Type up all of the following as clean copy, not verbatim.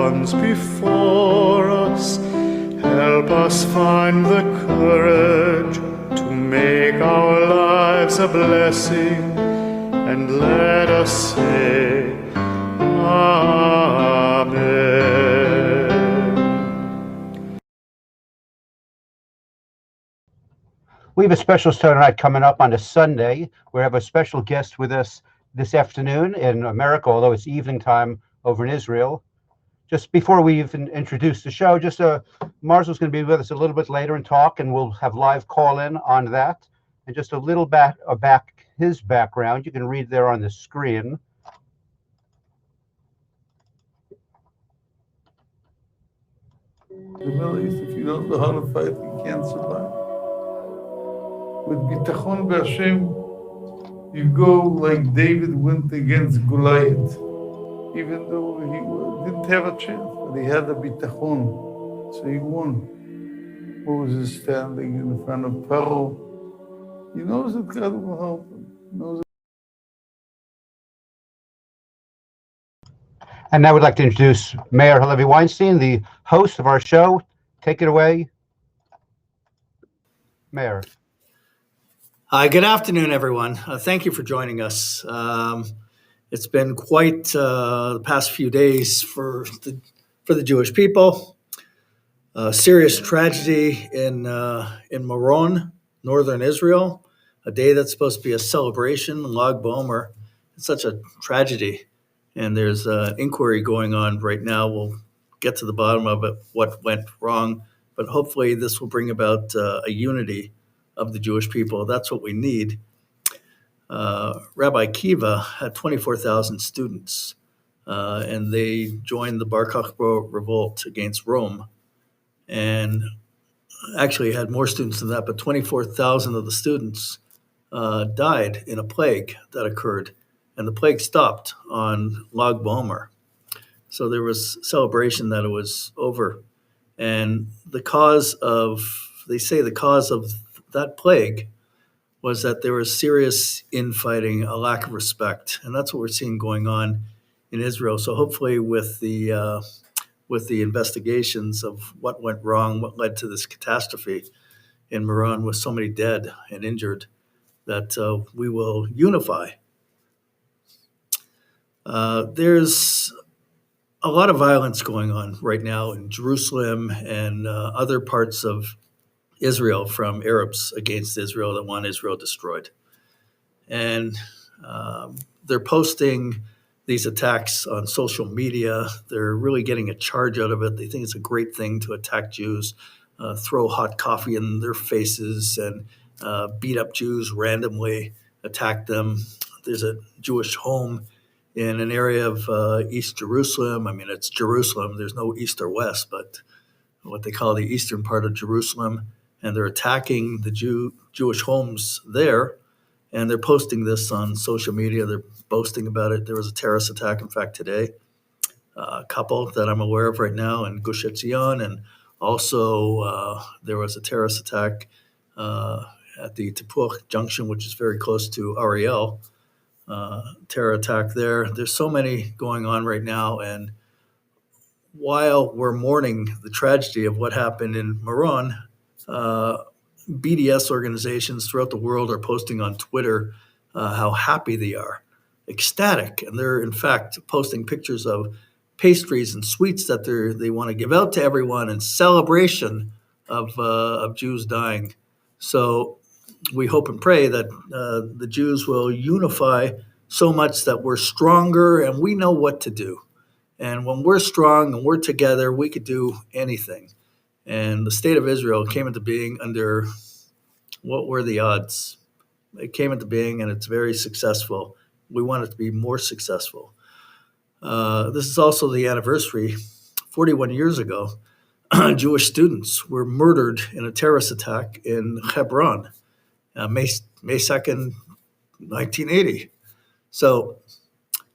ones before us. Help us find the courage to make our lives a blessing, and let us say, Amen. We have a special show tonight coming up on a Sunday. We have a special guest with us this afternoon in America, although it's evening time over in Israel. Just before we even introduce the show, Marzel's going to be with us a little bit later and talk, and we'll have live call-in on that. And just a little bit about his background, you can read there on the screen. The Middle East, if you don't know how to fight, you can't survive. With bitachon b'Hashem, you go like David went against Goliath, even though he didn't have a chance, but he had a bitachon, so he won. Moses standing in front of Paro. He knows that God will help him. He knows. And now we'd like to introduce Meir HaLevi Weinstein, the host of our show. Take it away, Meir. Hi, good afternoon, everyone. Thank you for joining us. It's been quite the past few days for the Jewish people. Serious tragedy in Hebron, northern Israel. A day that's supposed to be a celebration, Lag BaOmer. It's such a tragedy, and there's an inquiry going on right now. We'll get to the bottom of it, what went wrong, but hopefully this will bring about a unity of the Jewish people. That's what we need. Rabbi Kiva had 24,000 students, and they joined the Bar Kokhba revolt against Rome, and actually had more students than that, but 24,000 of the students died in a plague that occurred, and the plague stopped on Lag BaOmer. So there was celebration that it was over, and they say the cause of that plague was that there was serious infighting, a lack of respect, and that's what we're seeing going on in Israel. So hopefully, with the investigations of what went wrong, what led to this catastrophe in Meron with so many dead and injured, that we will unify. There's a lot of violence going on right now in Jerusalem and other parts of Israel from Arabs against Israel that want Israel destroyed. And they're posting these attacks on social media. They're really getting a charge out of it. They think it's a great thing to attack Jews, throw hot coffee in their faces, and beat up Jews randomly, attack them. There's a Jewish home in an area of East Jerusalem. I mean, it's Jerusalem. There's no east or west, but what they call the eastern part of Jerusalem. And they're attacking the Jewish homes there, and they're posting this on social media. They're boasting about it. There was a terrorist attack, in fact, today, a couple that I'm aware of right now in Gush Etzion, and also there was a terrorist attack at the Tepuch Junction, which is very close to Ariel. Terror attack there. There's so many going on right now, and while we're mourning the tragedy of what happened in Meron, BDS organizations throughout the world are posting on Twitter how happy they are, ecstatic, and they're in fact posting pictures of pastries and sweets that they want to give out to everyone in celebration of Jews dying. So we hope and pray that the Jews will unify so much that we're stronger and we know what to do. And when we're strong and we're together, we could do anything. And the state of Israel came into being under, what were the odds? It came into being, and it's very successful. We want it to be more successful. This is also the anniversary. 41 years ago, Jewish students were murdered in a terrorist attack in Hebron, May 2nd, 1980. So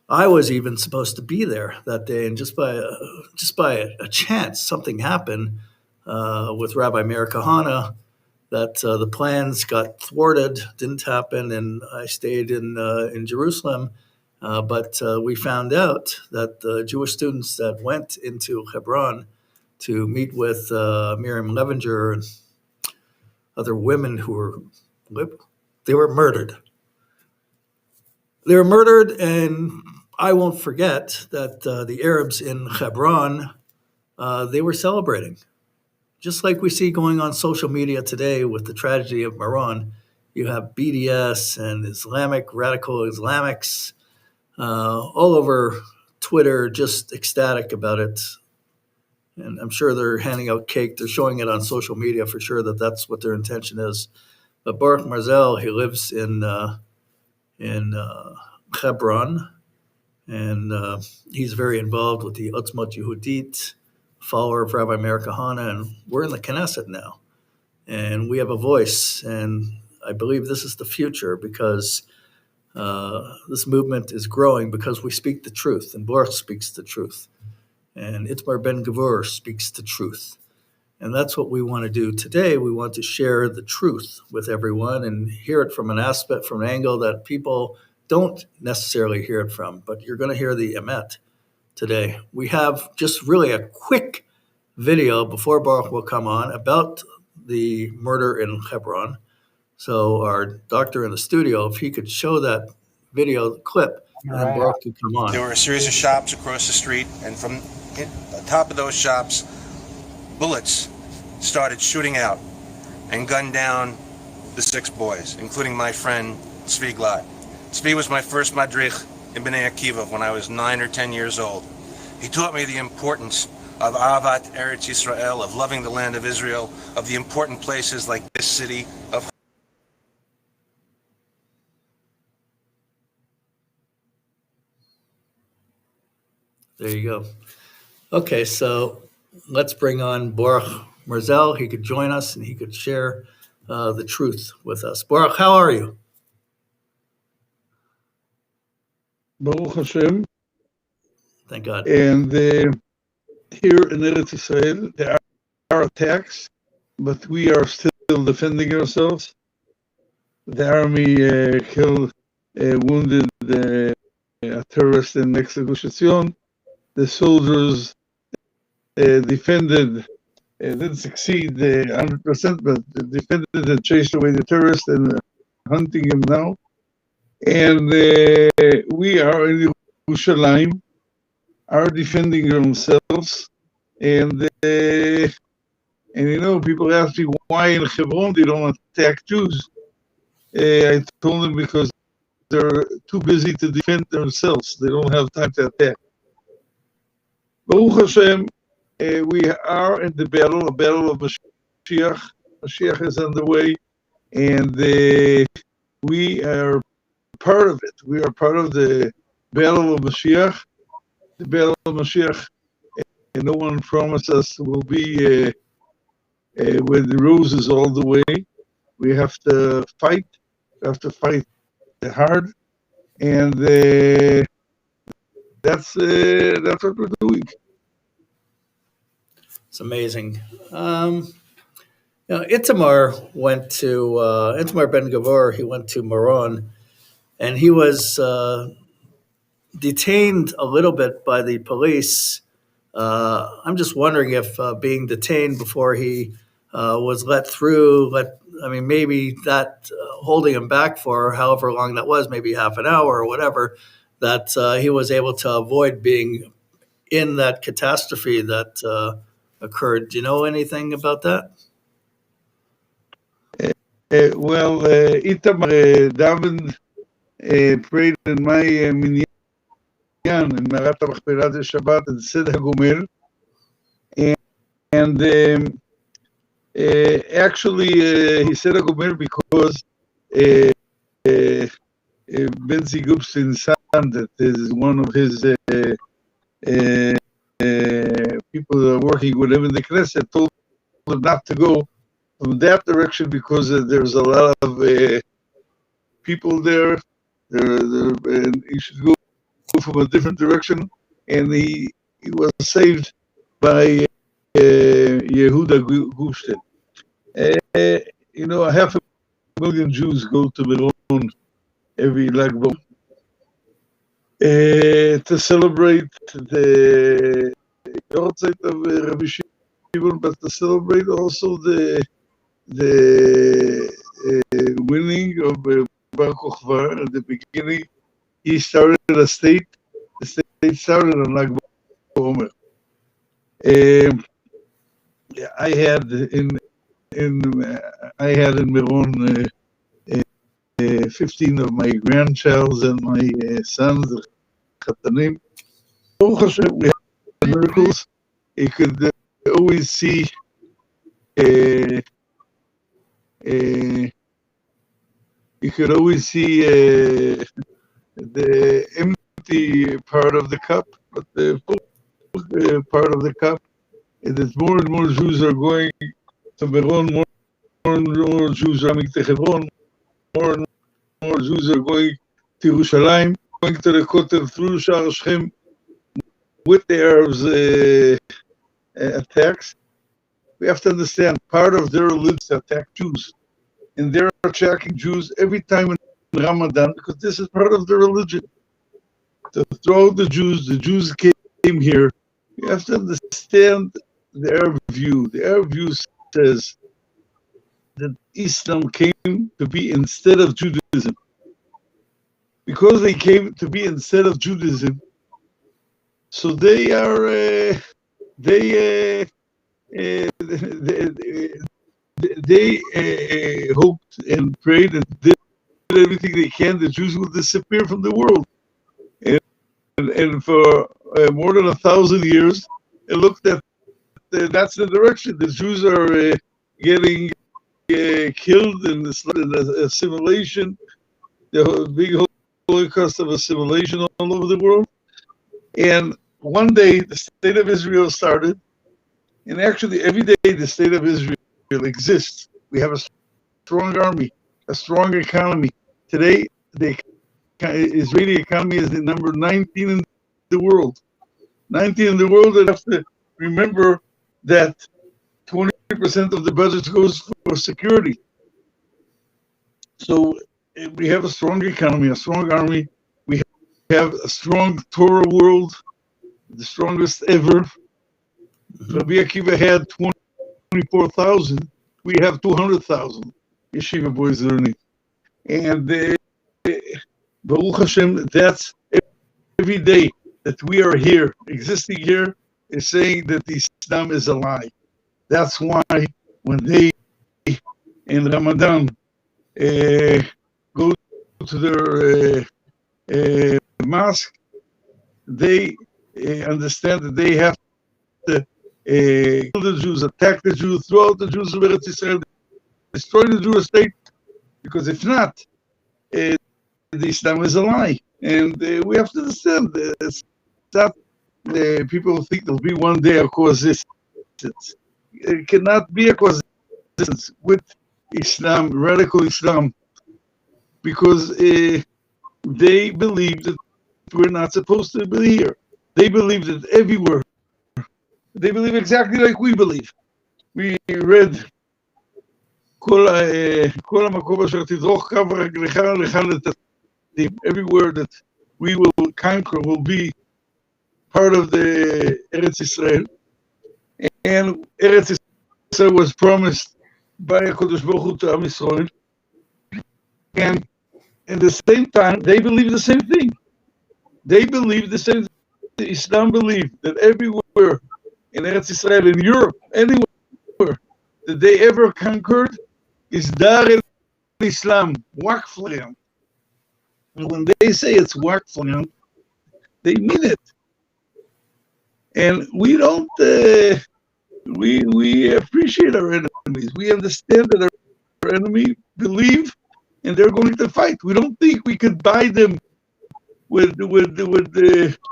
I was even supposed to be there that day, and just by a chance, something happened with Rabbi Meir Kahana that the plans got thwarted, didn't happen, and I stayed in Jerusalem But we found out that the Jewish students that went into Hebron to meet with Miriam Levinger and other women who were murdered. They were murdered, and I won't forget that the Arabs in Hebron, they were celebrating. Just like we see going on social media today with the tragedy of Meron, you have BDS and radical Islamics all over Twitter, just ecstatic about it. And I'm sure they're handing out cake. They're showing it on social media for sure that that's what their intention is. But Baruch Marzel, he lives in Hebron, and he's very involved with the Otzmot Yehudit, follower of Rabbi Meir Kahana, and we're in the Knesset now. And we have a voice, and I believe this is the future because this movement is growing because we speak the truth, and Baruch speaks the truth, and Itmar Ben Gavur speaks the truth. And that's what we want to do today. We want to share the truth with everyone and hear it from an aspect, from an angle that people don't necessarily hear it from, but you're going to hear the emet today. We have just really a quick video before Baruch will come on about the murder in Hebron. So our doctor in the studio, if he could show that video clip, and then Baruch could come on. There were a series of shops across the street, and from the top of those shops, bullets started shooting out and gunned down the 6 boys, including my friend Tzvi Glad. Tzvi was my first madrich in Bnei Akiva when I was 9 or 10 years old. He taught me the importance of Ahavat Eretz Yisrael, of loving the land of Israel, of the important places like this city of There you go. Okay, so let's bring on Baruch Marzel. He could join us and he could share the truth with us. Baruch, how are you? Baruch Hashem. Thank God. And here in Eretz Israel, there are attacks, but we are still defending ourselves. The army wounded a terrorist in Mexico City. The soldiers defended, didn't succeed 100%, but defended and chased away the terrorist and hunting him now. And we are in Yerushalayim, are defending themselves. And you know, people ask me why in Hebron they don't attack Jews. I told them because they're too busy to defend themselves. They don't have time to attack. Baruch Hashem, we are in the battle, a battle of Mashiach. Mashiach is underway, and we are part of it. We are part of the battle of Mashiach. The battle of Mashiach, and no one promised us will be with the roses all the way. We have to fight. We have to fight hard, and that's what we're doing. It's amazing. Itamar went to Itamar Ben Gavur. He went to Meron, and he was detained a little bit by the police. I'm just wondering if being detained before he was let through, maybe that holding him back for however long that was, maybe half an hour or whatever, that he was able to avoid being in that catastrophe that occurred. Do you know anything about that? Itamar Daven prayed in my minyan in Me'arat HaMachpelah Shabbat and said Hagomer, and actually he said Hagomer because Benzi Gubstin's son, that is one of his people that are working with him in the Knesset, told him not to go from that direction because there's a lot of people there. And he should go from a different direction. And he was saved by Yehuda Gubstin. You know, 500,000 Jews go to Meron every Lag BaOmer. to celebrate the Yortzeit of Rabbi Shimon, but to celebrate also the winning of Baruch Meir. At the beginning, he started a state. The state started on Lag BaOmer. I had in Meron 15 of my grandchilds and my sons, Chatanim. Baruch Hashem, we had miracles. You could always see the empty part of the cup, but the full part of the cup. And as more and more Jews are going to Hebron, more and more Jews are coming to Hebron, more and more Jews are going to Yerushalayim, going to the Kotel through Shar Shechem with the Arabs' attacks. We have to understand, part of their religion is to attack Jews. And they're attacking Jews every time in Ramadan because this is part of their religion. To throw out the Jews came here. You have to understand the Arab view. The Arab view says that Islam came to be instead of Judaism. Because they came to be instead of Judaism, so they are they hoped and prayed and did everything they can. The Jews will disappear from the world, and for more than 1,000 years, it looked at that's the direction. The Jews are getting killed in assimilation, the big holocaust of assimilation all over the world. And one day, the state of Israel started, and actually every day the state of Israel exists. We have a strong army, a strong economy. Today, the Israeli economy is the number 19 in the world. 19 in the world, and have to remember that 20% of the budget goes for security. So we have a strong economy, a strong army. We have a strong Torah world, the strongest ever. Rabbi Akiva had 24,000. We have 200,000 yeshiva boys learning. And Baruch Hashem, that's every day that we are here, existing here, is saying that Islam is a lie. That's why when they, in Ramadan, go to their mosque, they understand that they have to kill the Jews, attack the Jews, throw out the Jews of Eretz Israel, destroy the Jewish state, because if not, the Islam is a lie. And we have to understand it's not, people think there'll be one day a coexistence. It cannot be a coexistence with Islam, radical Islam, because they believe that we're not supposed to be here. They believe that everywhere. They believe exactly like we believe. We read everywhere that we will conquer will be part of the Eretz Israel. And Eretz Israel was promised by HaKadosh Baruch Hu to Am Yisrael. And at the same time, they believe the same thing. They believe the same thing. Islam believe that everywhere in Eretz Israel, in Europe, anywhere that they ever conquered is Dar el-Islam, Waqf land. And when they say it's Waqf land, they mean it. And we don't, we appreciate our enemies. We understand that our enemy believe and they're going to fight. We don't think we could buy them with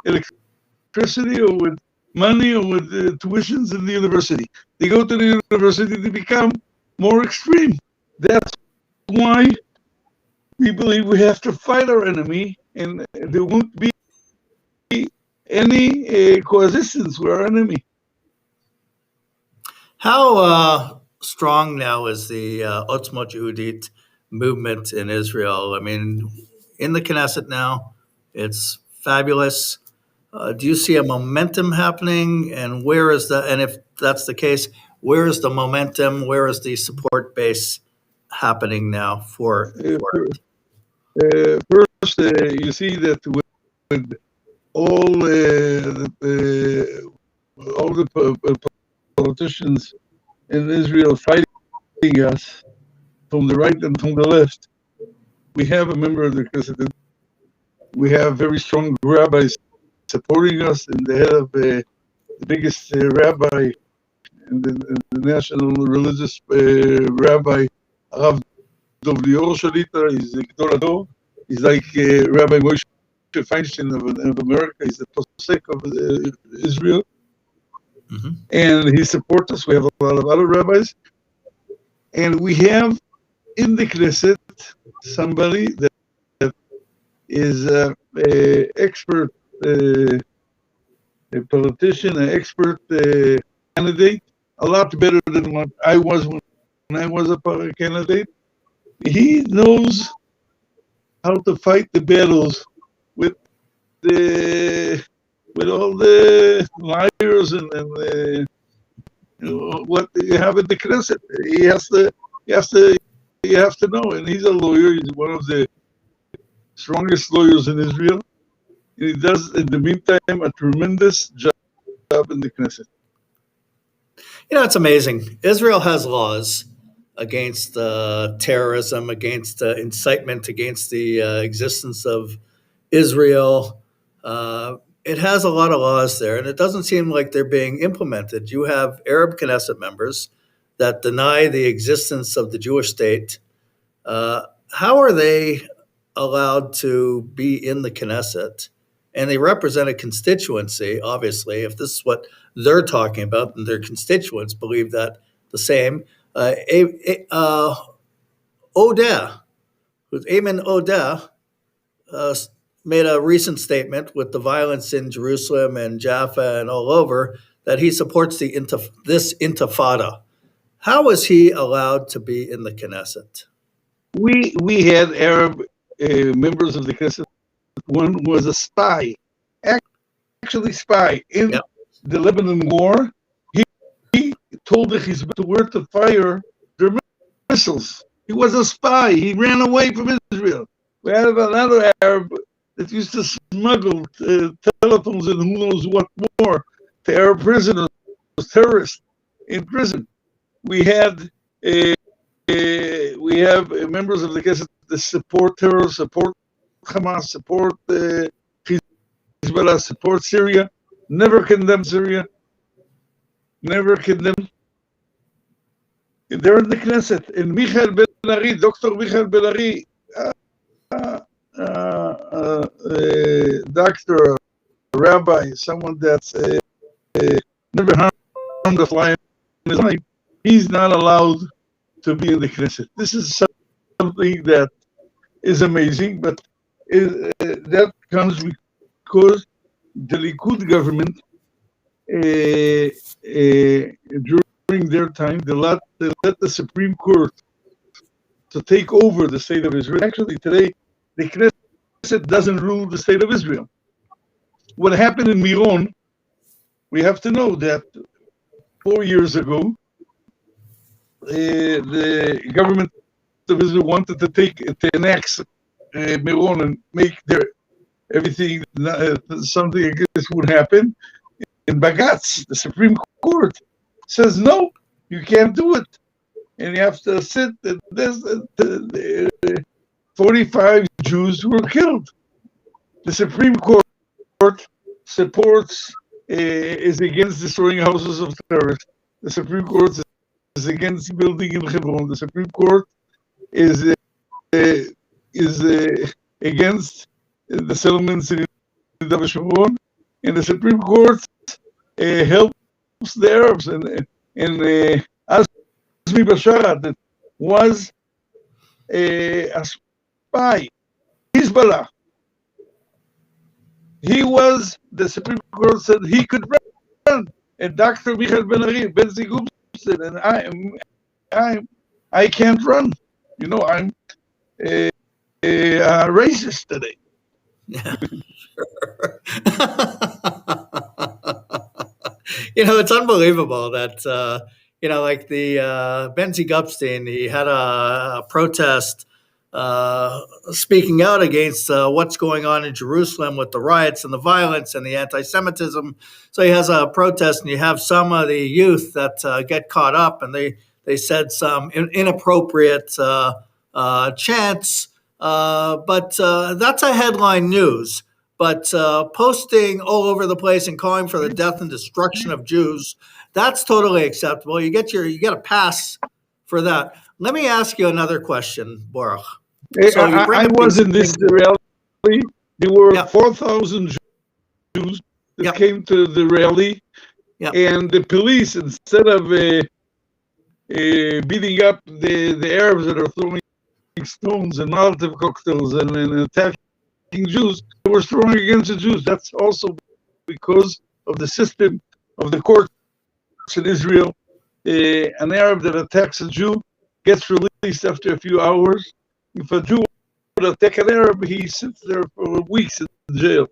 electricity or with money or with tuitions in the university. They go to the university to become more extreme. That's why we believe we have to fight our enemy, and there won't be any coexistence with our enemy. How strong now is the Otzmot Yehudit movement in Israel? I mean, in the Knesset now, it's fabulous. Do you see a momentum happening? And where is and if that's the case, where is the momentum? Where is the support base happening now for it? First, you see that with all the politicians in Israel fighting us from the right and from the left, we have a member of the Knesset. We have very strong rabbis supporting us, and the head of the biggest rabbi, and the national religious rabbi, Rav Dov Lior Shalita, is the Gedol Ador. He's like Rabbi Moshe Feinstein of America. He's the posek of Israel. Mm-hmm. And he supports us. We have a lot of other rabbis. And we have in the Knesset somebody that is an expert, a politician, an expert candidate, a lot better than what I was when I was a candidate. He knows how to fight the battles with all the liars and what you have in the Knesset. You have to know, and he's a lawyer. He's one of the strongest lawyers in Israel. And he does, in the meantime, a tremendous job in the Knesset. It's amazing. Israel has laws against terrorism, against incitement, against the existence of Israel. It has a lot of laws there, and it doesn't seem like they're being implemented. You have Arab Knesset members that deny the existence of the Jewish state. How are they allowed to be in the Knesset? And they represent a constituency, obviously. If this is what they're talking about, and their constituents believe that the same. Odeh, who's Ayman Odeh, made a recent statement with the violence in Jerusalem and Jaffa and all over that he supports this intifada. How is he allowed to be in the Knesset? We had Arab members of the Knesset. One was a spy, actually spy in the Lebanon war. He told the Hezbollah where to fire their missiles. He was a spy. He ran away from Israel. We have another Arab that used to smuggle telephones and who knows what more to Arab prisoners, terrorists in prison. We have members of the Knesset that support terror, support Hamas, support Hezbollah, support Syria, never condemn Syria, never condemn. They're in the Knesset. And Michael Ben-Ari, Dr. Michael Ben-Ari, doctor, rabbi, someone that's never harmed a fly in his life, he's not allowed to be in the Knesset. This is something that is amazing, but that comes because the Likud government, during their time, they let the Supreme Court to take over the state of Israel. Actually, today, the Knesset doesn't rule the state of Israel. What happened in Hebron, we have to know that 4 years ago, the government of Israel wanted to annex Hebron and make everything, something like this would happen. In Bagatz, the Supreme Court says, no, you can't do it. And you have to sit, 45 Jews were killed. The Supreme Court supports, is against destroying houses of terrorists. The Supreme Court is against building in Hebron. The Supreme Court is against the settlements in Hebron, and the Supreme Court helps the Arabs. And Azmi Basharat, that was a spy, Hezbollah. He was, the Supreme Court said he could run. And Dr. Michael Ben-Ari, Ben-Zigub said, and I can't run. I'm a racist today. Yeah. It's unbelievable that, like the Benzi Gupstein, he had a protest speaking out against what's going on in Jerusalem with the riots and the violence and the anti-Semitism. So he has a protest, and you have some of the youth that get caught up, and they said some inappropriate chants, but that's a headline news. But posting all over the place and calling for the death and destruction of Jews, that's totally acceptable. You get a pass for that. Let me ask you another question, Baruch. So you bring I up was in this rally. There were 4,000 Jews that came to the rally, and the police, instead of beating up the Arabs that are throwing stones and Molotov cocktails and attacking Jews, they were throwing against the Jews. That's also because of the system of the courts in Israel. An Arab that attacks a Jew gets released after a few hours. If a Jew would attack an Arab, he sits there for weeks in jail.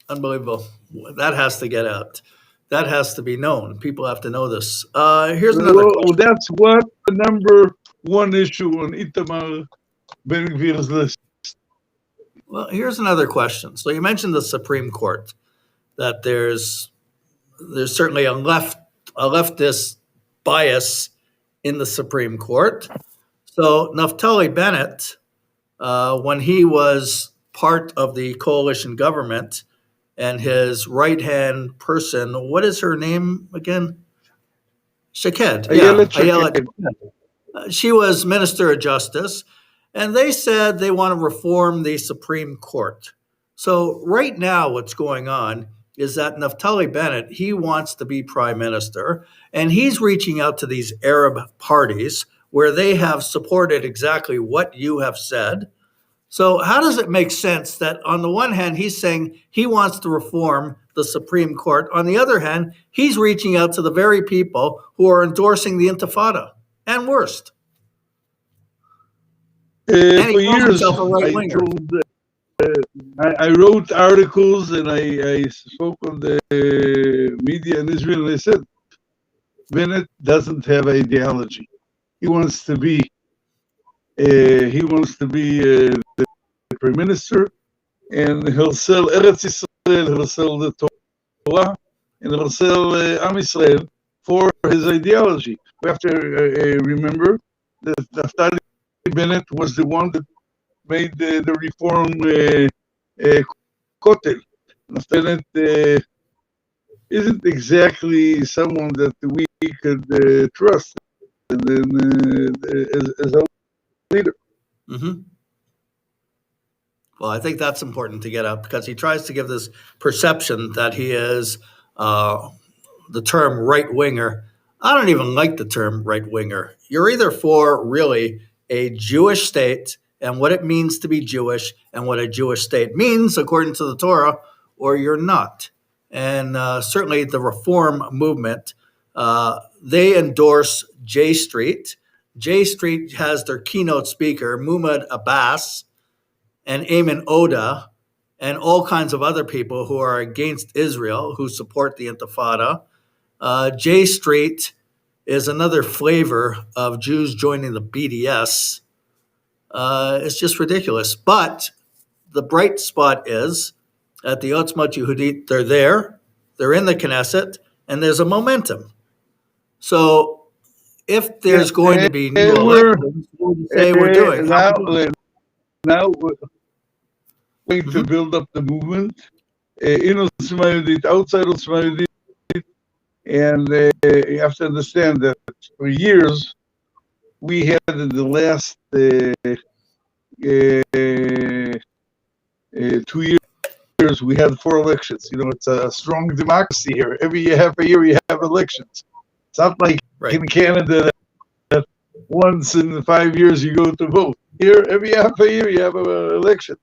Unbelievable. That has to get out. That has to be known. People have to know this. Here's another question. That's what the number one issue on Itamar Ben-Gvir's list. Well, here's another question. So you mentioned the Supreme Court, that there's certainly a leftist bias in the Supreme Court. So Naftali Bennett, when he was part of the coalition government, and his right-hand person, what is her name again? Shaked. Ayelet. She was Minister of Justice, and they said they want to reform the Supreme Court. So right now what's going on is that Naftali Bennett, he wants to be prime minister, and he's reaching out to these Arab parties where they have supported exactly what you have said. So how does it make sense that on the one hand, he's saying he wants to reform the Supreme Court. On the other hand, he's reaching out to the very people who are endorsing the Intifada and worst. For years, I wrote articles and I spoke on the media in Israel, and I said, Bennett doesn't have ideology. He wants to be the prime minister, and he'll sell Eretz Yisrael, he'll sell the Torah, and he'll sell Am Yisrael for his ideology. We have to remember that Naftali Bennett was the one that made the reform Kotel. Naftali Bennett isn't exactly someone that we could trust as a leader. Mm-hmm. Well, I think that's important to get out, because he tries to give this perception that he is the term right-winger. I don't even like the term right-winger. You're either for really a Jewish state and what it means to be Jewish and what a Jewish state means according to the Torah, or you're not. And certainly the Reform movement, they endorse J Street. J Street has their keynote speaker, Muhammad Abbas, and Ayman Oda, and all kinds of other people who are against Israel, who support the Intifada. J Street is another flavor of Jews joining the BDS. It's just ridiculous. But the bright spot is at the Otzma Yehudit, they're there, they're in the Knesset, and there's a momentum. So if there's going to be new elections, say we're doing. Now we're going to build up the movement in Otzma Yehudit, outside Otzma Yehudit, and you have to understand that for years we had in the last 2 years we had 4 elections. You know, it's a strong democracy here. Every half a year you have elections. It's not like in Canada that once in 5 years you go to vote. Here, every half a year you have an election.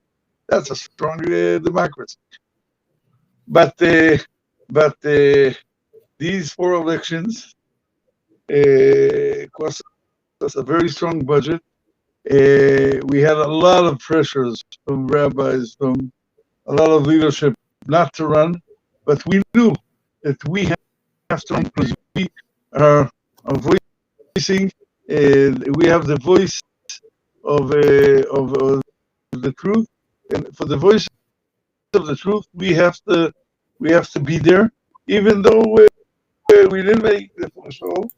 That's a strong democracy. But these 4 elections cost us a very strong budget. We had a lot of pressures from rabbis, from a lot of leadership not to run, but we knew that we have to run because we are voicing, we have the voice of the truth, and for the voice of the truth, we have to be there, even though we didn't make the show,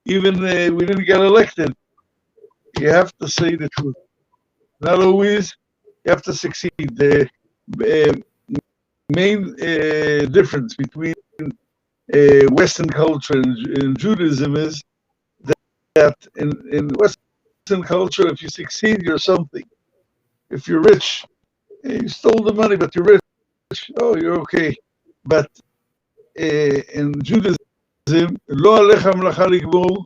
even we didn't get elected. You have to say the truth. Not always. You have to succeed. The main difference between Western culture and Judaism is that in Western culture, if you succeed, you're something. If you're rich, you stole the money, but you're rich. Oh, you're okay. But in Judaism, לא עליך המלאכה לגמור,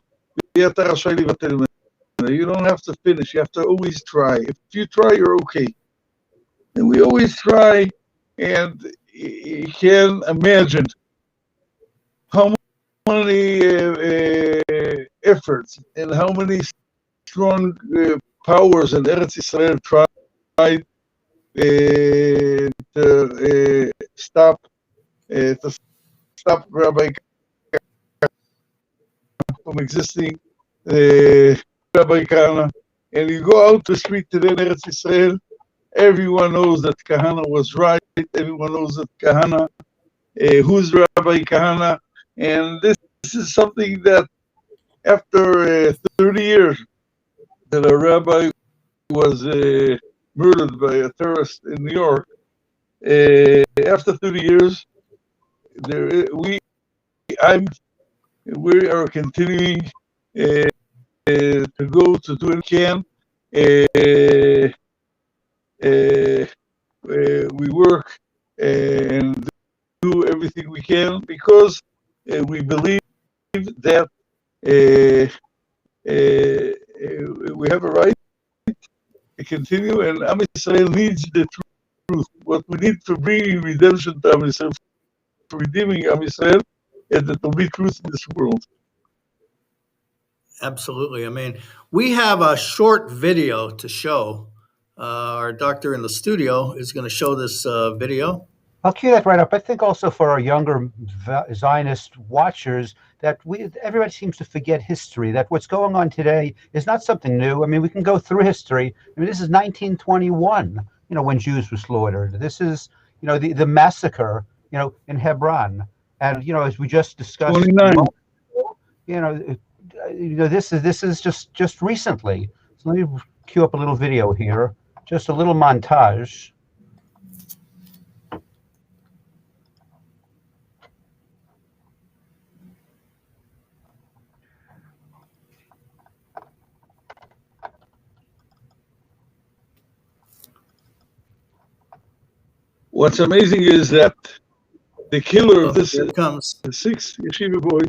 ואתה רשאי לבטל ממנה. You don't have to finish. You have to always try. If you try, you're okay. And we always try, and you can imagine how many efforts and how many strong powers in Eretz Israel tried to stop Rabbi from existing. Rabbi Kahana, and you go out the street today in Eretz Israel, everyone knows that Kahana was right, everyone knows that Kahana, who's Rabbi Kahana, and this is something that after 30 years that a rabbi was murdered by a terrorist in New York, after 30 years, we are continuing to go to do what we can. We work and do everything we can because we believe that we have a right to continue, and Am Yisrael needs the truth. What we need for bringing redemption to Am Yisrael, for redeeming Am Yisrael, is that there will be truth in this world. Absolutely. I mean, we have a short video to show. Our doctor in the studio is going to show this video. I'll cue that right up. I think also for our younger Zionist watchers that everybody seems to forget history, that what's going on today is not something new. I mean, we can go through history. I mean, this is 1921, when Jews were slaughtered. This is, the massacre, in Hebron. And, as we just discussed, 29. this is just recently. So let me cue up a little video here, just a little montage. What's amazing is that the killer of this, Here it comes. the 6th yeshiva boy,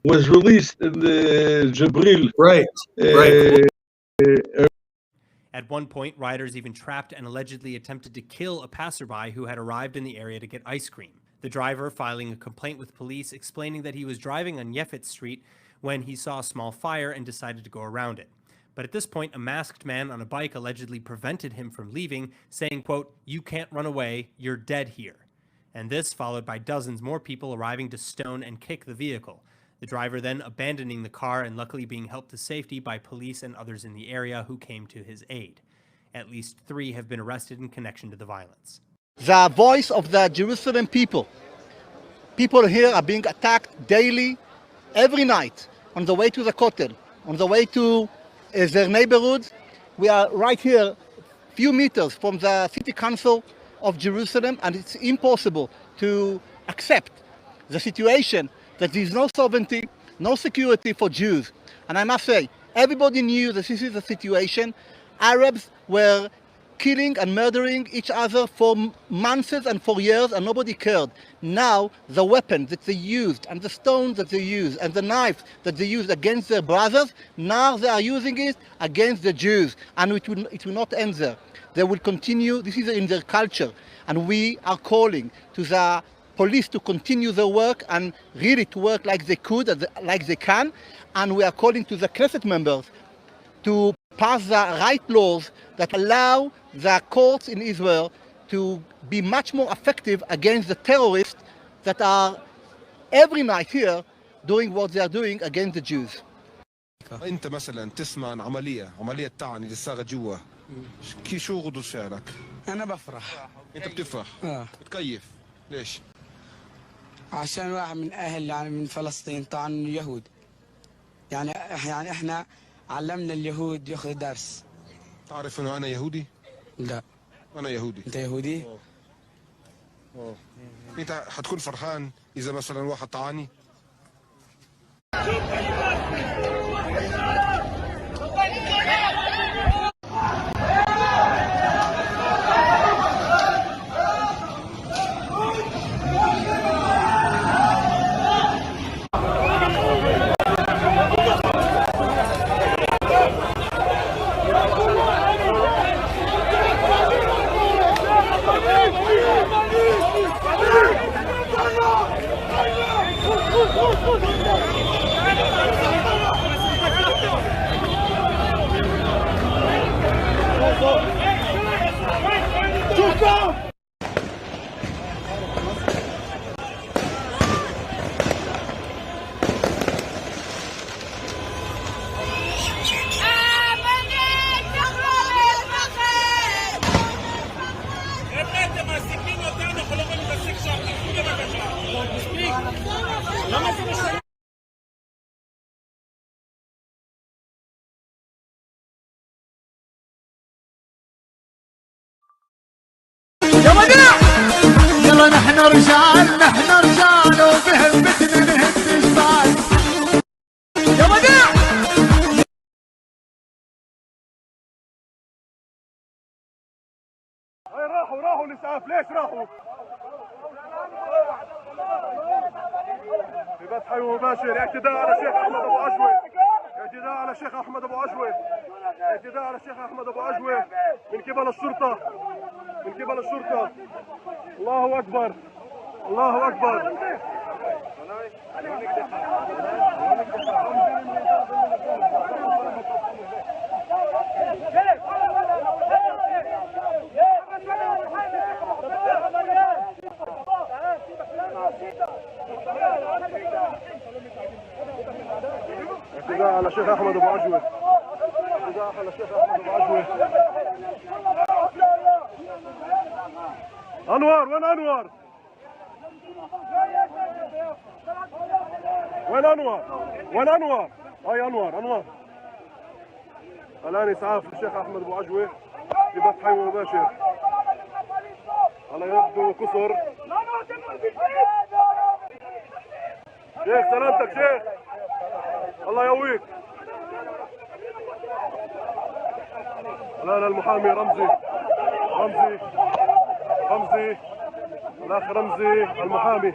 was released in the Jabril. Right. At one point, rioters even trapped and allegedly attempted to kill a passerby who had arrived in the area to get ice cream. The driver filing a complaint with police, explaining that he was driving on Yefet Street when he saw a small fire and decided to go around it. But at this point, a masked man on a bike allegedly prevented him from leaving, saying, quote, "You can't run away, you're dead here." And this followed by dozens more people arriving to stone and kick the vehicle. The driver then abandoning the car and luckily being helped to safety by police and others in the area who came to his aid. At least 3 have been arrested in connection to the violence. The voice of the Jerusalem people. People here are being attacked daily, every night, on the way to the Kotel, on the way to their neighborhoods. We are right here, few meters from the city council of Jerusalem, and it's impossible to accept the situation that there is no sovereignty, no security for Jews. And I must say, everybody knew that this is the situation. Arabs were killing and murdering each other for months and for years, and nobody cared. Now, the weapons that they used, and the stones that they used, and the knives that they used against their brothers, now they are using it against the Jews. And it will not end there. They will continue. This is in their culture. And we are calling to the police to continue their work and really to work like they could, like they can. And we are calling to the Knesset members to pass the right laws that allow the courts in Israel to be much more effective against the terrorists that are every night here doing what they are doing against the Jews. انت مثلا تسمع عن عمليه طعن اللي صارت جوا، شو ردود فعلك؟ انا بفرح. انت بتفرح؟ بتكيف ليش؟ عشان واحد من اهل يعني من فلسطين طعن اليهود، يعني احنا علمنا اليهود ياخذ درس. تعرف انه انا يهودي؟ لا. انا يهودي. انت يهودي؟ انت حتكون فرحان اذا مثلا واحد طعني؟ يلا نحن رجال وبهمتنا نهد جبال. يا وداع راحوا الاسعاف. ليش راحوا؟ في بث حي مباشر اعتداء على الشيخ احمد ابو عجوه، اعتداء على الشيخ احمد ابو عجوه، اعتداء على الشيخ احمد ابو عجوه من قبل الشرطه، من قبل الشرطه. الله اكبر، الله اكبر. اعتداء على الشيخ احمد ابو عجوه، اعتداء على الشيخ احمد ابو عجوه. انور، وين انور؟ وين انور؟ وين انور؟ هاي انور. الان اسعاف الشيخ احمد ابو عجوه في بث حي مباشر. على يبدو كسر. شيخ سلامتك شيخ، الله يقويك. الان المحامي رمزي، الاخ رمزي المحامي.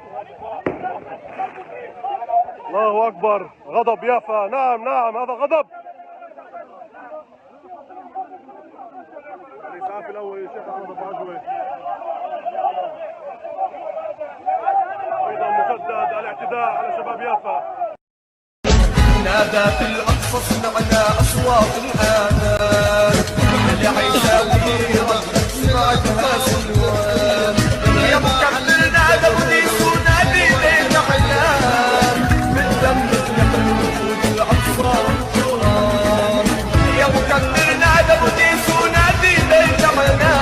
الله اكبر، غضب يافا. نعم هذا غضب. الاسعاف الاول الشيخ احمد ابو عجوه. ايضا مسدد الاعتداء على شباب يافا. نادى في الاقصى سمعنا اصوات الآذان لعيسى سمعتها سلوان يا مكبر نادى ابليس ونادي بين علام بالدم يقلب الاقصى القران يا مكبر نادى ابليس ونادي بين علام.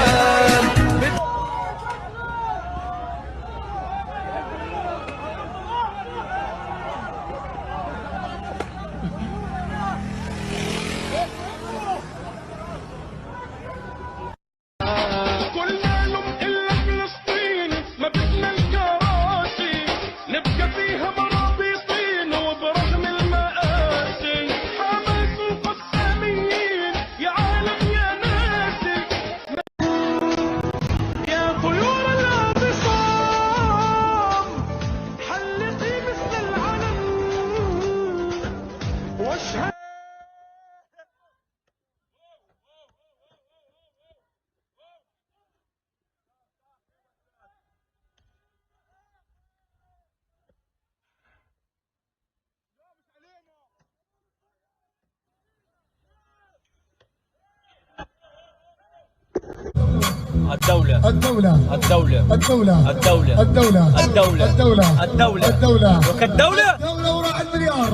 الدولة الدولة الدولة الدولة الدولة الدولة الدولة الدولة الدولة الدولة وكالدولة الدولة وراء المليار.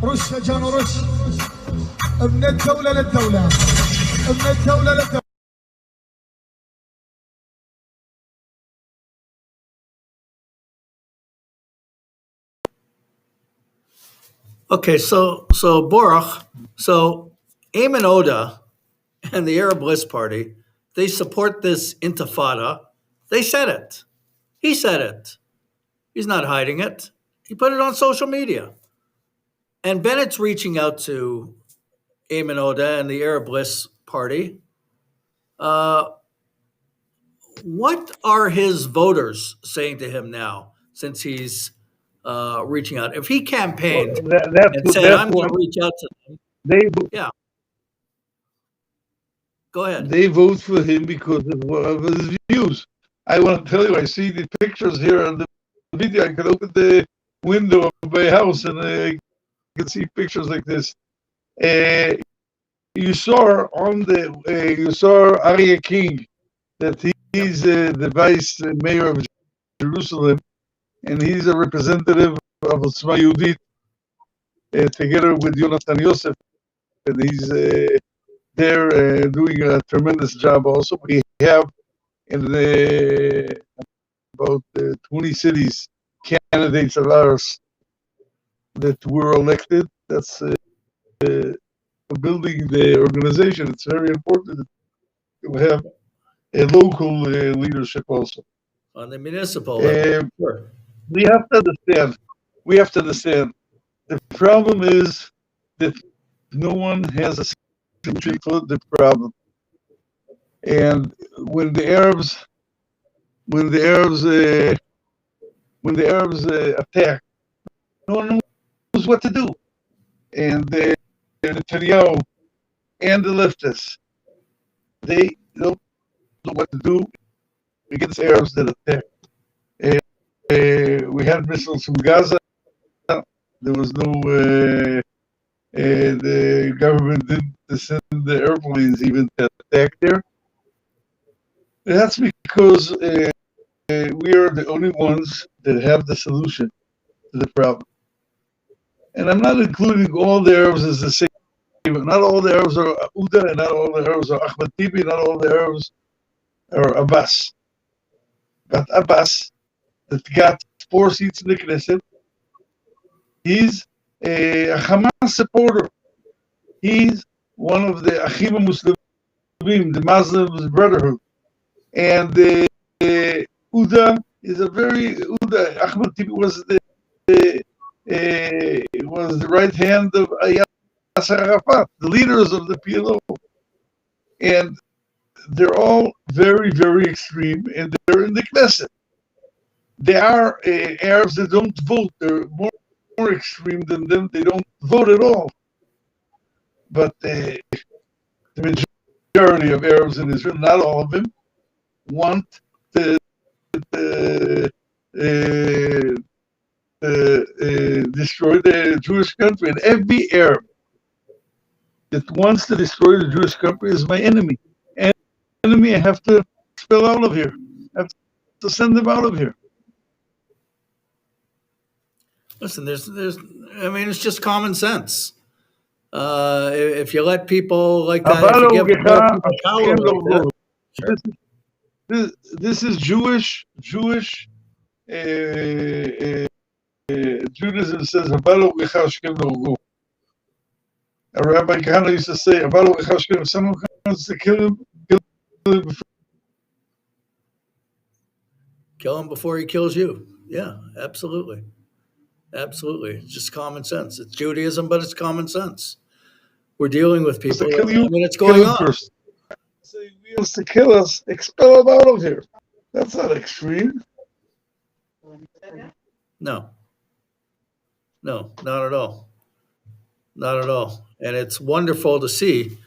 رش يا جانو رش من الدولة للدولة من الدولة للدولة. Okay, so Baruch, so Ayman Oda and the Arab List Party, they support this intifada. They said it. He said it. He's not hiding it. He put it on social media. And Bennett's reaching out to Ayman Oda and the Arab List Party. What are his voters saying to him now, since he's reaching out? If he campaigned and said, "I'm going to reach out to them," yeah, go ahead. They vote for him because of his views. I want to tell you, I see the pictures here on the video. I can open the window of my house and I can see pictures like this. You saw you saw Aryeh King, that he's the vice mayor of Jerusalem, and he's a representative of Otzma Yehudit, together with Yonatan Yosef, and he's there doing a tremendous job. Also, we have in about 20 cities candidates of ours that were elected. That's building the organization. It's very important to have a local leadership also. On the municipal level, sure. We have to understand. The problem is that no one has a solution for the problem. And when the Arabs attack, no one knows what to do. And Netanyahu and the leftists, they don't know what to do against Arabs that attack. We had missiles from Gaza. There was no, the government didn't send the airplanes even to attack there. That's because we are the only ones that have the solution to the problem. And I'm not including all the Arabs as the same. Not all the Arabs are Uda, and not all the Arabs are Ahmed Tibi, not all the Arabs are Abbas. But Abbas, that got 4 seats in the Knesset, he's a Hamas supporter. He's one of the Achim Muslimim, the Muslims Brotherhood. And Uda is a very Ahmed Tibi was the right hand of Yasser Arafat, the leaders of the PLO, and they're all very, very extreme, and they're in the Knesset. They are Arabs that don't vote. They're more extreme than them. They don't vote at all. But the majority of Arabs in Israel, not all of them, want to destroy the Jewish country. And every Arab that wants to destroy the Jewish country is my enemy. And enemy, I have to expel out of here. I have to send them out of here. Listen, I mean, it's just common sense. If you let people like that, if you give people power like that, this is Jewish. Judaism says, a Rabbi Kahana used to say, if someone comes to kill him kill him before he kills you. Yeah, absolutely. Absolutely. It's just common sense. It's Judaism, but it's common sense. We're dealing with people. I mean, it's going on. First. So he wants to kill us, expel him out of here. That's not extreme. No, not at all. Not at all. And it's wonderful to see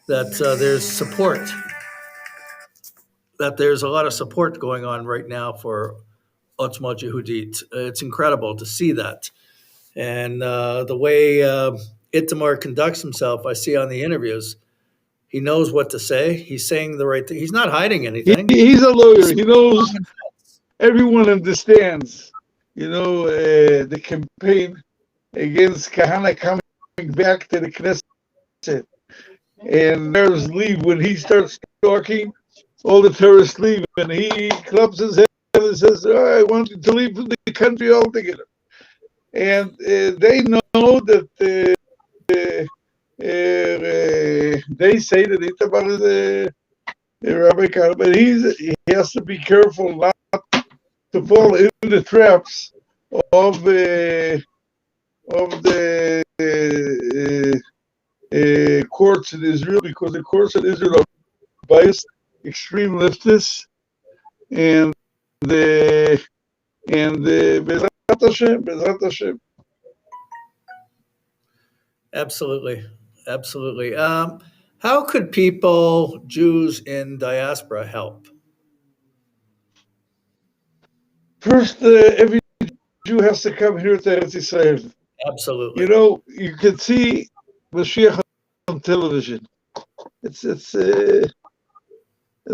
that there's support, that there's a lot of support going on right now for Otzma Yehudit. It's incredible to see that. And the way Itamar conducts himself, I see on the interviews, He knows what to say. He's saying the right thing. He's not hiding anything. He's a lawyer. He knows everyone understands, the campaign against Kahana coming back to the Knesset. And terrorists leave. When he starts talking, all the terrorists leave, and he claps his head and says, I want you to leave the country altogether. And they know that they say that Itamar is a Rabbi Khan, but he has to be careful not to fall into the traps of the courts in Israel, because the courts in Israel are biased, extreme leftists, and Bezrat Hashem. Absolutely. How could people, Jews in diaspora, help? First, every Jew has to come here to Eretz Yisrael. Absolutely. You can see Mashiach on television. It'll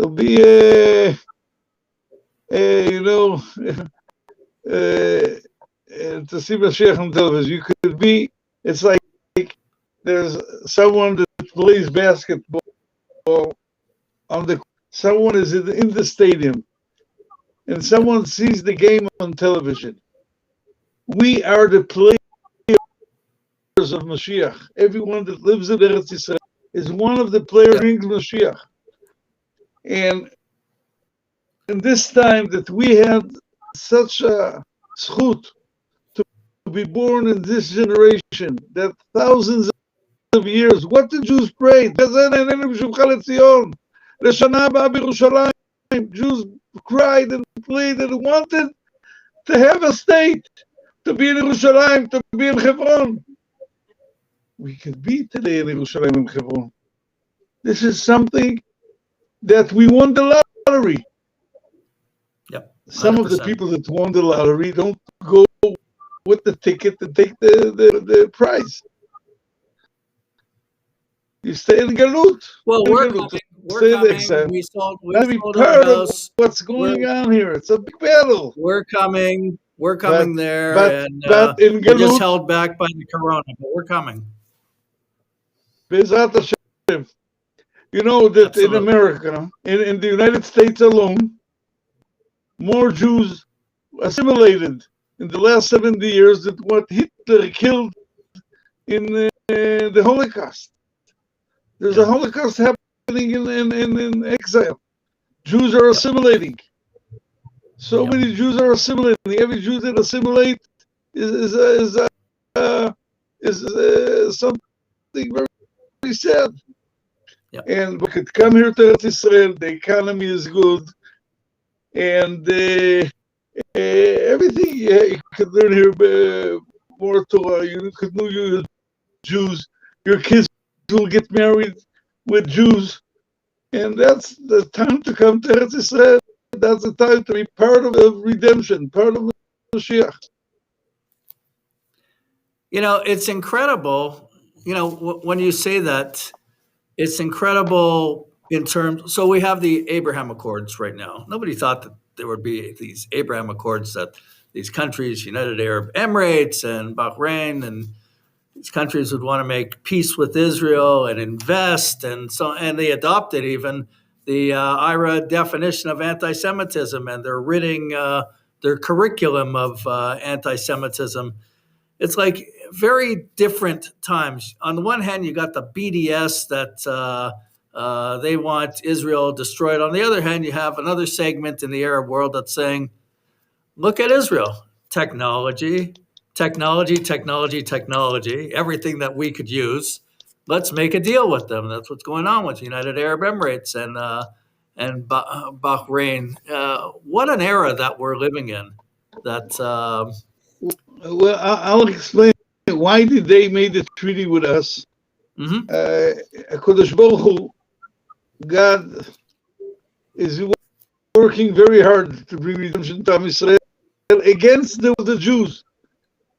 be to see Mashiach on television. You could be. It's like there's someone that plays basketball someone is in the stadium, and someone sees the game on television. We are the players of Mashiach. Everyone that lives in Eretz Yisrael is one of the players in Mashiach. And in this time that we had such a zchut to be born in this generation, that thousands of years, what the Jews prayed, Jews cried and played and wanted to have a state, to be in Yerushalayim, to be in Hebron. We could be today in Yerushalayim and Hebron. This is something that we won the lottery. Yep. 100%. Some of the people that won the lottery don't go with the ticket to take the prize. You stay in Galut. Well, we're coming. We sold our house. What's going on here? It's a big battle. We're coming there, but in Galut, we're just held back by the corona, but we're coming. Bezrat Hashem. You know that in America, in the United States alone, more Jews assimilated in the last 70 years than what Hitler killed in the Holocaust. There's a Holocaust happening in exile. Jews are assimilating. So many Jews are assimilating. Every Jew that assimilates is something very, very sad. Yep. And we could come here to Eretz Yisrael. The economy is good, and everything. You could learn here more Torah. You could know your Jews. Your kids will get married with Jews, and that's the time to come to Eretz Yisrael. That's the time to be part of the redemption, part of the Mashiach. It's incredible. When you say that, it's incredible in terms. So we have the Abraham Accords right now. Nobody thought that there would be these Abraham Accords, that these countries, United Arab Emirates and Bahrain, and these countries would want to make peace with Israel and invest, and they adopted even the IRA definition of anti-Semitism, and they're ridding their curriculum of anti-Semitism. It's like very different times. On the one hand, you got the BDS that they want Israel destroyed. On the other hand, you have another segment in the Arab world that's saying, look at Israel, technology, everything that we could use. Let's make a deal with them. That's what's going on with United Arab Emirates and Bahrain. What an era that we're living in. Well, I'll explain. Why did they make the treaty with us? Kodesh Baruch Hu, God is working very hard to bring redemption to Israel against the Jews,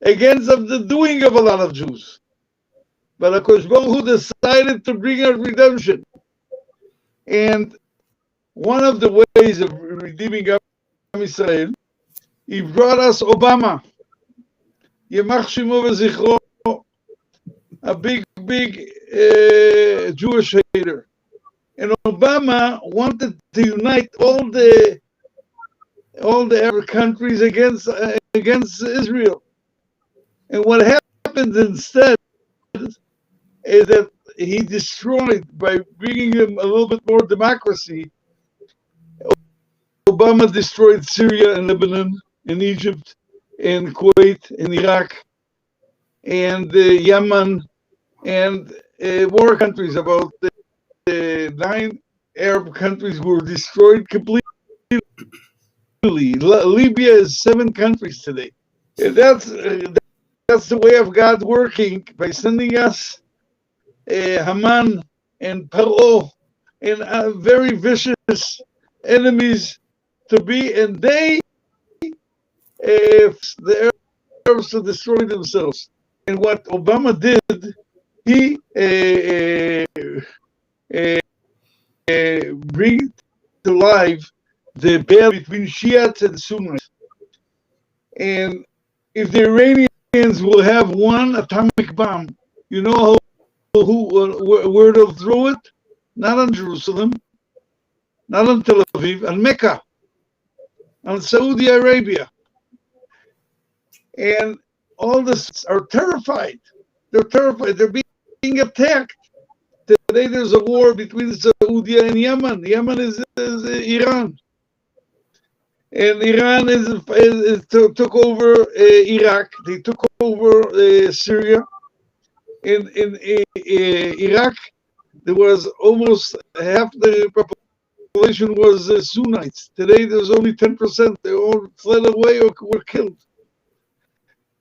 against the doing of a lot of Jews. But Kodesh Baruch Hu decided to bring out redemption. And one of the ways of redeeming Am Israel, he brought us Obama, Yemach Shemo v'Zichro, a big Jewish hater. And Obama wanted to unite all the Arab countries against Israel. And what happened instead is that he destroyed, by bringing him a little bit more democracy, Obama destroyed Syria and Lebanon, and Egypt, and Kuwait, and Iraq, and Yemen, and more countries. About 9 Arab countries were destroyed completely. Libya is 7 countries today. That's the way of God working, by sending us Haman and Paro and very vicious enemies to be, and they the Arabs to destroy themselves. And what Obama did, he bring to life the battle between Shiites and Sunnis. And if the Iranians will have one atomic bomb, you know where they'll throw it? Not on Jerusalem, not on Tel Aviv, on Mecca, on Saudi Arabia. And all this are terrified. They're terrified. They're being attacked. Today there's a war between Saudi and Yemen. Yemen is Iran. And Iran took over Iraq. They took over Syria. In Iraq, there was almost half the population was Sunnites. Today, there's only 10%. They all fled away or were killed.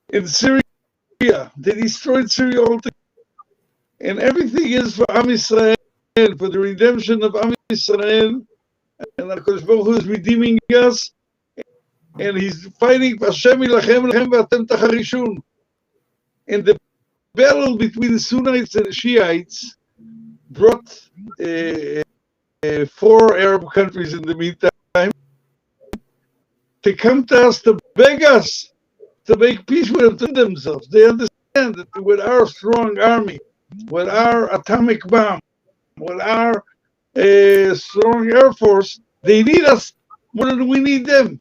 In Syria, they destroyed Syria altogether. And everything is for Am Yisrael, for the redemption of Am Yisrael. And HaKadosh Baruch Hu is redeeming us. And he's fighting Hashem ilachem lechem v'atem tacharishun. And the battle between the Sunnites and the Shiites brought 4 Arab countries in the meantime to come to us to beg us to make peace with themselves. They understand that with our strong army, with our atomic bomb, with our strong air force, they need us more than we need them.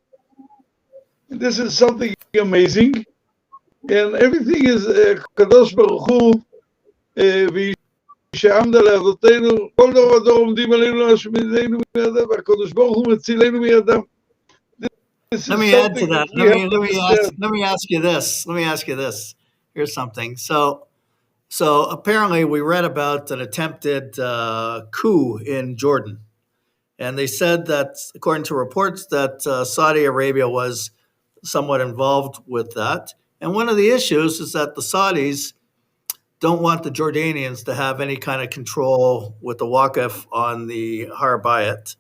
This is something amazing. And everything is Kadosh Baruch Hu, שעמדה לאבותינו, כל דור ודור עומדים עלינו להשמידנו מידם, והקדוש ברוך הוא מצילנו מידם. Let me add to that. Let me ask you this. Let me ask you this. Here's something. So apparently we read about an attempted coup in Jordan. And they said that, according to reports, that Saudi Arabia was somewhat involved with that. And one of the issues is that the Saudis don't want the Jordanians to have any kind of control with the Waqf on the Har Bayit.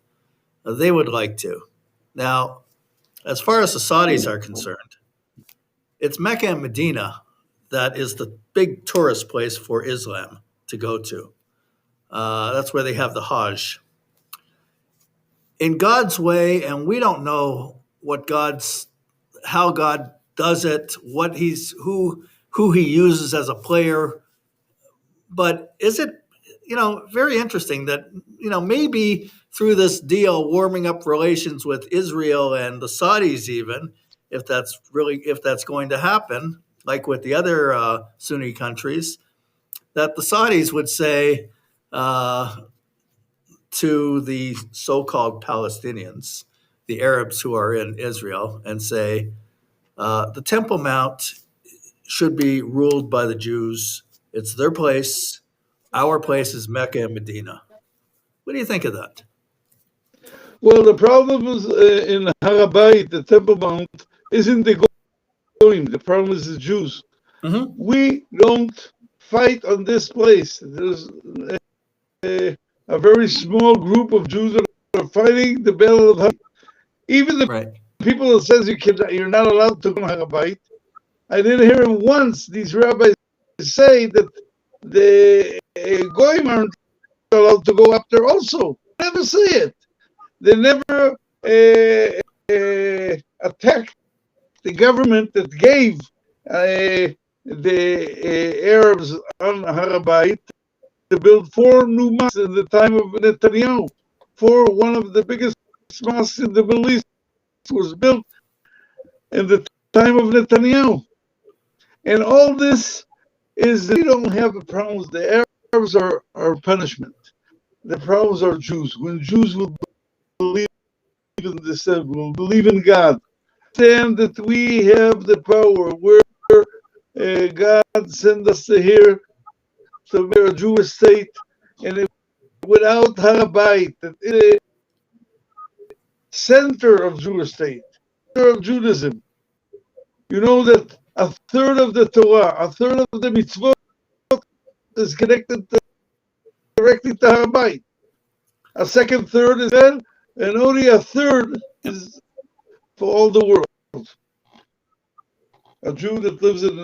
They would like to. Now, as far as the Saudis are concerned, it's Mecca and Medina that is the big tourist place for Islam to go to. That's where they have the Hajj. In God's way, and we don't know how God does it, who he uses as a player. But is it, very interesting that, maybe through this deal, warming up relations with Israel and the Saudis, even if that's going to happen, like with the other Sunni countries, that the Saudis would say to the so-called Palestinians, the Arabs who are in Israel, and say, the Temple Mount should be ruled by the Jews. It's their place. Our place is Mecca and Medina. What do you think of that? Well, the problem is in Har Bayit, the Temple Mount, isn't the Goyim. The problem is the Jews. Mm-hmm. We don't fight on this place. There's a very small group of Jews that are fighting the battle of Har. Even the people that says you're not allowed to go to Har Bayit, I didn't hear him once. These rabbis say that the Goyim aren't allowed to go up there also. never say it. They never attacked the government that gave the Arabs on Har HaBayit to build 4 new mosques in the time of Netanyahu. One of the biggest mosques in the Middle East was built in the time of Netanyahu. And all this is, we don't have problems. The Arabs are punishment. The problems are Jews. When Jews will believe in this, will believe in God, understand that we have the power where God sent us here to be a Jewish state, and without Har HaBayit, the center of Jewish state, center of Judaism, you know that a third of the Torah, a third of the mitzvot is connected directly to Har HaBayit. A second third is there, and only a third is for all the world. A Jew that lives in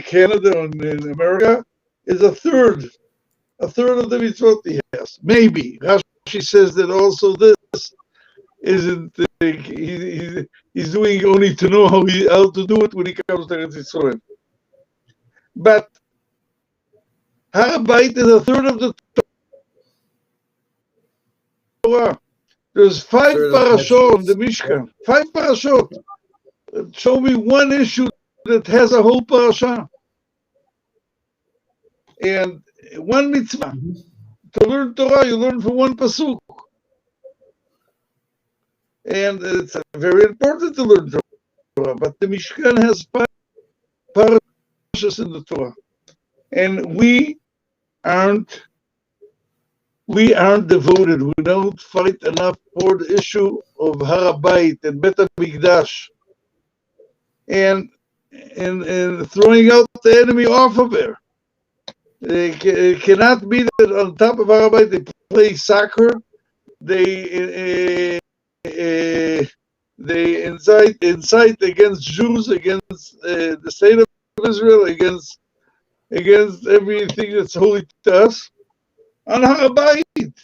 Canada or in America is a third of the mitzvot he has. Maybe. Rashi says that also this isn't, he's doing only to know how to do it when he comes to Eretz Yisrael. But Har HaBayit is a third of the Torah. There's 5 parashot on the Mishkan. 5 parashot. Show me one issue that has a whole parasha. And one mitzvah. To learn Torah, you learn from one pasuk. And it's very important to learn Torah. But the Mishkan has 5 parashas in the Torah. And we aren't devoted. We don't fight enough for the issue of Har HaBayit and Bet HaMikdash. And throwing out the enemy off of there. It cannot be that on top of Har HaBayit they play soccer, they incite against Jews, against the state of Israel, against everything that's holy to us. On Har HaBayit,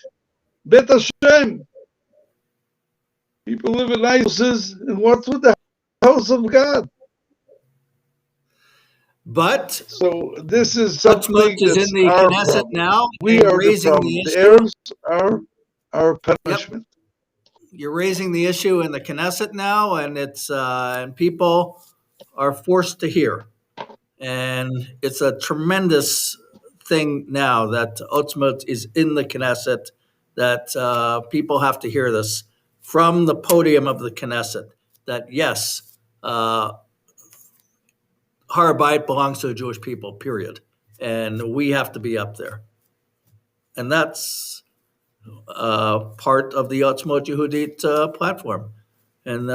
Bet Hashem. People live in houses, and what's with the house of God? But so this is something is that's in the our Knesset problem. now. We are raising the problem. the The issue. Arabs are our punishment. You're raising the issue in the Knesset now, and it's and people are forced to hear. And it's a tremendous thing now that Otzmot is in the Knesset, that people have to hear this from the podium of the Knesset, that yes, Har HaBayit belongs to the Jewish people, period. And we have to be up there. And that's part of the Otzmot Yehudit platform. And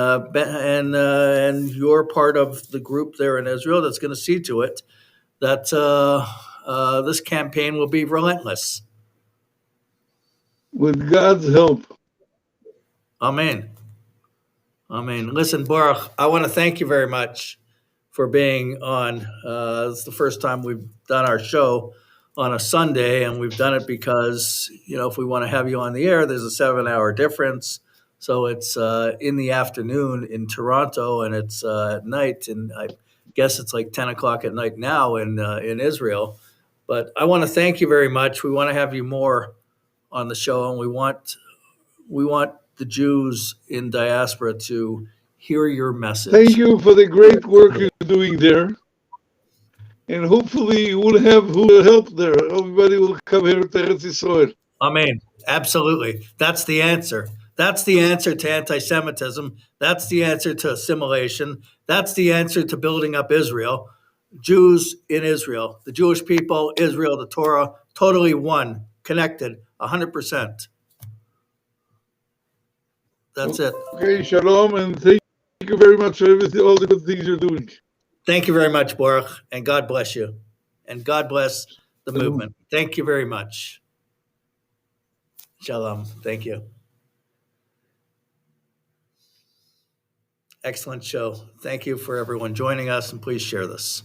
you're part of the group there in Israel that's going to see to it that this campaign will be relentless. With God's help. Amen. Amen. Listen, Baruch, I want to thank you very much for being on. It's the first time we've done our show on a Sunday, and we've done it because, if we want to have you on the air, there's a 7-hour difference. So it's in the afternoon in Toronto, and it's at night, and I guess it's like 10 o'clock at night now in Israel. But I want to thank you very much. We want to have you more on the show, and we want the Jews in diaspora to hear your message. Thank you for the great work you're doing there. And hopefully you will have who will help there. Everybody will come here to Eretz Yisrael. Amen. Absolutely. That's the answer. That's the answer to anti-Semitism. That's the answer to assimilation. That's the answer to building up Israel. Jews in Israel, the Jewish people, Israel, the Torah, totally one, connected, 100%. That's it. Okay, shalom, and thank you very much for all the good things you're doing. Thank you very much, Baruch, and God bless you. And God bless the movement. Thank you very much. Shalom. Thank you. Excellent show. Thank you for everyone joining us, and please share this.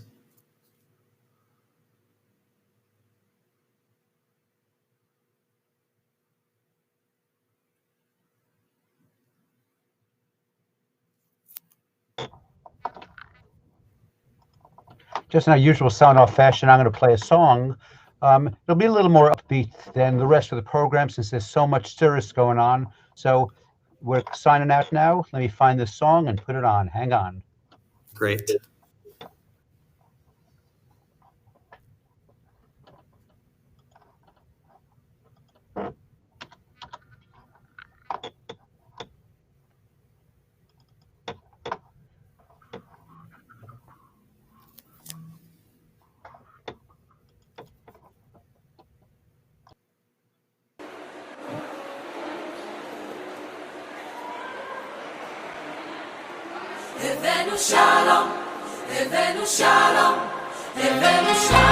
Just in our usual sound-off fashion, I'm going to play a song. It'll be a little more upbeat than the rest of the program since there's so much serious going on. So we're signing out now. Let me find this song and put it on. Hang on. Great. Hebron Shalom, Hebron Shalom, Hebron Shalom.